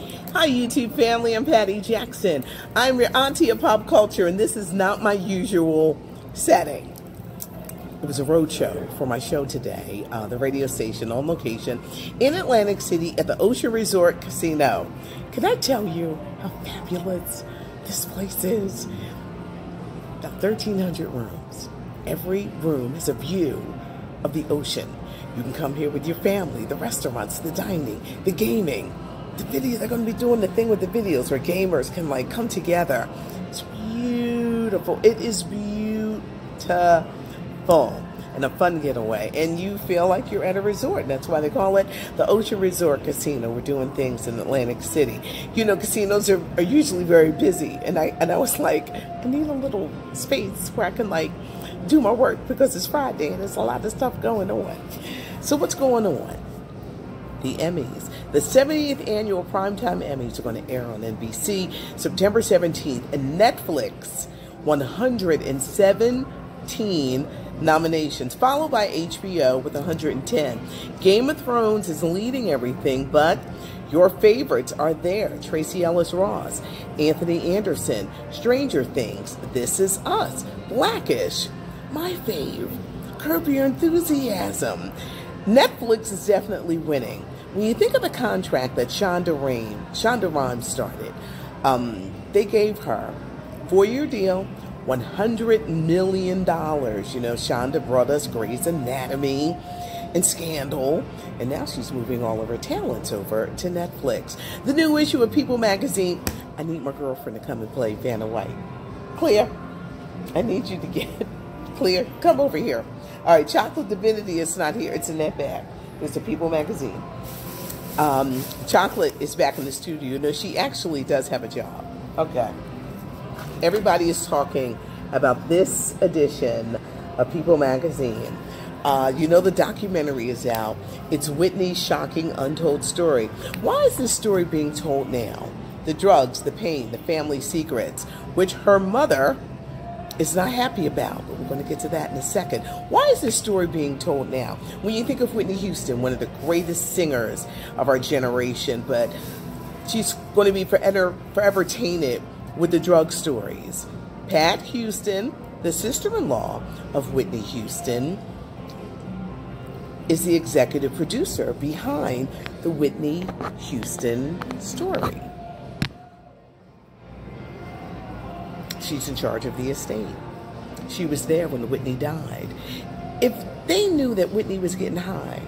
Hi YouTube family, I'm Patty Jackson. I'm your auntie of pop culture, and this is not my usual setting. It was a road show for my show today, the radio station on location in Atlantic City at the Ocean Resort Casino. Can I tell you how fabulous this place is? About 1,300 rooms. Every room has a view of the ocean. You can come here with your family, the restaurants, the dining, the gaming, the video. They're going to be doing the thing with the videos where gamers can like come together. It's beautiful. It is beautiful and a fun getaway. And you feel like you're at a resort. That's why they call it the Ocean Resort Casino. We're doing things in Atlantic City. You know, casinos are usually very busy. And I was like, I need a little space where I can like do my work because it's Friday and there's a lot of stuff going on. So what's going on? The Emmys. The 70th annual Primetime Emmys are going to air on NBC September 17th, and Netflix 117 nominations, followed by HBO with 110. Game of Thrones is leading everything, but your favorites are there. Tracee Ellis Ross, Anthony Anderson, Stranger Things, This Is Us, Blackish, my fave, Curb Your Enthusiasm. Netflix is definitely winning. When you think of the contract that Shonda Rhimes started, they gave her a 4-year deal, $100 million. You know, Shonda brought us Grey's Anatomy and Scandal, and now she's moving all of her talents over to Netflix. The new issue of People magazine, I need my girlfriend to come and play Vanna White. Clear, I need you to get Clear, come over here. All right, Chocolate Divinity is not here. It's in that bag. It's a People magazine. Chocolate is back in the studio. No, she actually does have a job. Okay. Everybody is talking about this edition of People magazine. You know, the documentary is out. It's Whitney's shocking untold story. Why is this story being told now? The drugs, the pain, the family secrets, which her mother is not happy about, but we're going to get to that in a second. Why is this story being told now? When you think of Whitney Houston, one of the greatest singers of our generation, but she's going to be forever tainted with the drug stories. Pat Houston, the sister-in-law of Whitney Houston, is the executive producer behind the Whitney Houston story. She's in charge of the estate. She was there when Whitney died. If they knew that Whitney was getting high,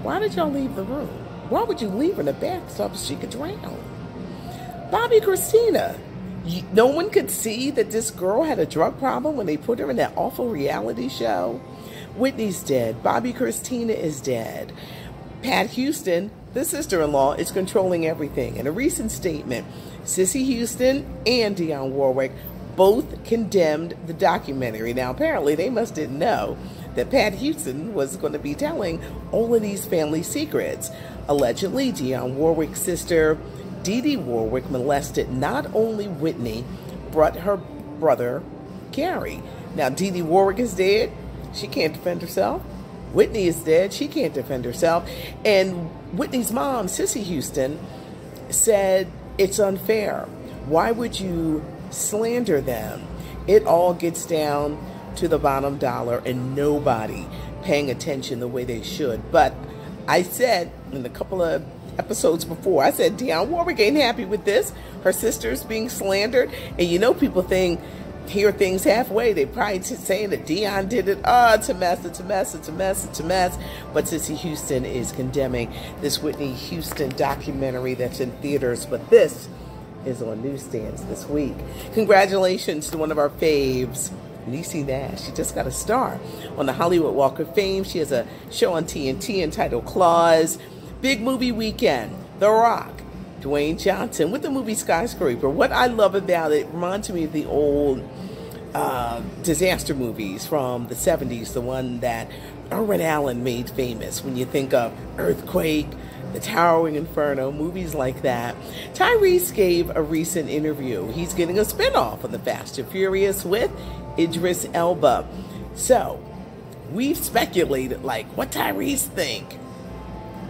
why did y'all leave the room? Why would you leave her in a bathtub so she could drown? Bobby Christina, no one could see that this girl had a drug problem when they put her in that awful reality show. Whitney's dead. Bobby Christina is dead. Pat Houston, the sister-in-law, is controlling everything. In a recent statement, Cissy Houston and Dionne Warwick both condemned the documentary. Now, apparently, they must didn't know that Pat Houston was going to be telling all of these family secrets. Allegedly, Dionne Warwick's sister, Dee Dee Warwick, molested not only Whitney, but her brother, Gary. Now, Dee Dee Warwick is dead. She can't defend herself. Whitney is dead. She can't defend herself. And Whitney's mom, Cissy Houston, said it's unfair. Why would you slander them? It all gets down to the bottom dollar and nobody paying attention the way they should. But I said in a couple of episodes before, I said Dionne Warwick ain't happy with this. Her sister's being slandered. And you know, people hear things halfway. They probably saying that Dionne did it. Oh, it's a mess, it's a mess, it's a mess, it's a mess. But Cissy Houston is condemning this Whitney Houston documentary that's in theaters. But this is on newsstands this week. Congratulations to one of our faves, Niecy Nash. She just got a star on the Hollywood Walk of Fame. She has a show on TNT entitled Claws. Big movie weekend. The Rock, Dwayne Johnson with the movie Skyscraper. What I love about it reminds me of the old disaster movies from the 70s, the one that Irwin Allen made famous. When you think of Earthquake, The Towering Inferno, movies like that. Tyrese gave a recent interview. He's getting a spinoff of The Fast and Furious with Idris Elba. So, we've speculated, like, what Tyrese think?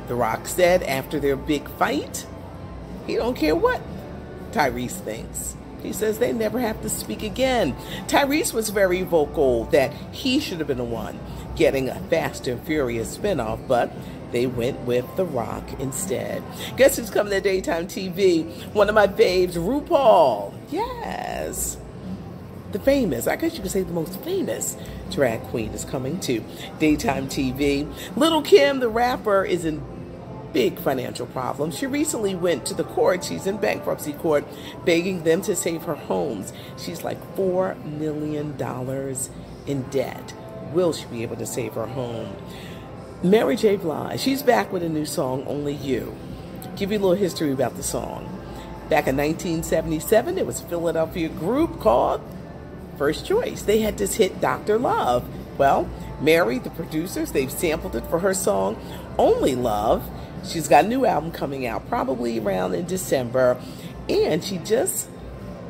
The Rock said after their big fight, He don't care what Tyrese thinks. He says they never have to speak again. Tyrese was very vocal that he should have been the one getting a Fast and Furious spinoff, but they went with The Rock instead. Guess who's coming to daytime TV? One of my faves, RuPaul. Yes. The famous, I guess you could say the most famous drag queen is coming to daytime TV. Little Kim, the rapper, is in big financial problems. She recently went to the court. She's in bankruptcy court, begging them to save her homes. She's like $4 million in debt. Will she be able to save her home? Mary J. Blige, she's back with a new song, Only You. Give you a little history about the song. Back in 1977, it was a Philadelphia group called First Choice. They had this hit, Dr. Love. Well, Mary, the producers, they've sampled it for her song, Only Love. She's got a new album coming out probably around in December. And she just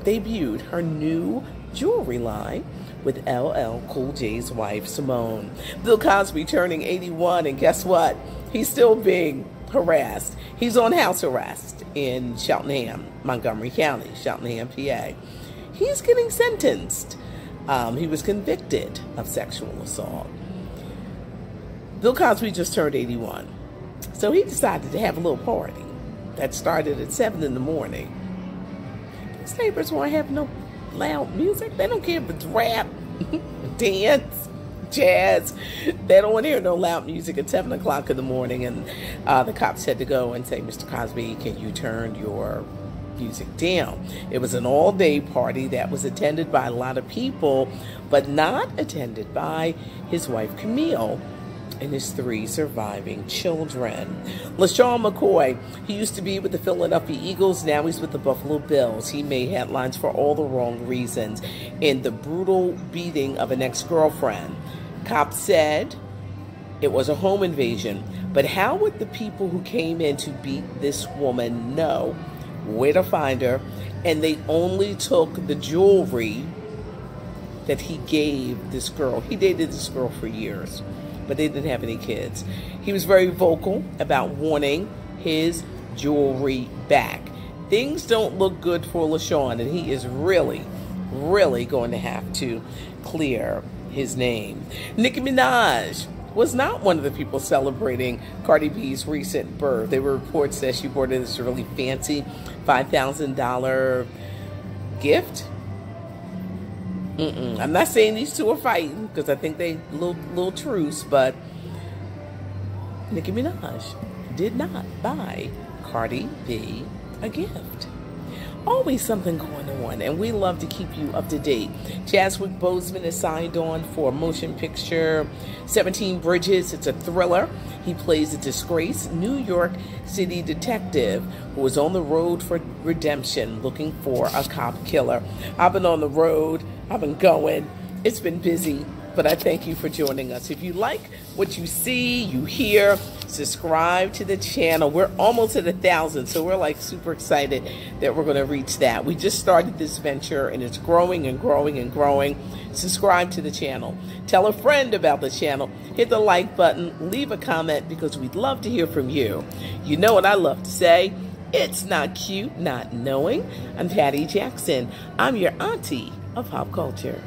debuted her new jewelry line with LL Cool J's wife, Simone. Bill Cosby turning 81, and guess what? He's still being harassed. He's on house arrest in Cheltenham, Montgomery County, Cheltenham, PA. He's getting sentenced. He was convicted of sexual assault. Bill Cosby just turned 81. So he decided to have a little party that started at 7 in the morning. His neighbors won't have no loud music. They don't care if it's rap, dance, jazz. They don't want to hear no loud music at 7 o'clock in the morning. And the cops had to go and say, Mr. Cosby, can you turn your music down? It was an all-day party that was attended by a lot of people, but not attended by his wife, Camille, and his 3 surviving children. LaShawn McCoy, he used to be with the Philadelphia Eagles, now he's with the Buffalo Bills. He made headlines for all the wrong reasons in the brutal beating of an ex-girlfriend. Cops said it was a home invasion, but how would the people who came in to beat this woman know where to find her? And they only took the jewelry that he gave this girl. He dated this girl for years, but they didn't have any kids. He was very vocal about wanting his jewelry back. Things don't look good for LaShawn, and he is really, really going to have to clear his name. Nicki Minaj was not one of the people celebrating Cardi B's recent birth. There were reports that she bought this really fancy $5,000 gift. I'm not saying these two are fighting, because I think they little truce, but Nicki Minaj did not buy Cardi B a gift. Always something going on, and we love to keep you up to date. Chadwick Boseman is signed on for a motion picture, 17 Bridges. It's a thriller. He plays a disgraced New York City detective who is on the road for redemption, looking for a cop killer. I've been on the road. I've been going. It's been busy, but I thank you for joining us. If you like what you see, you hear, subscribe to the channel. We're almost at 1,000, so we're like super excited that we're going to reach that. We just started this venture, and it's growing and growing and growing. Subscribe to the channel. Tell a friend about the channel. Hit the like button. Leave a comment, because we'd love to hear from you. You know what I love to say? It's not cute not knowing. I'm Patty Jackson. I'm your auntie of pop culture.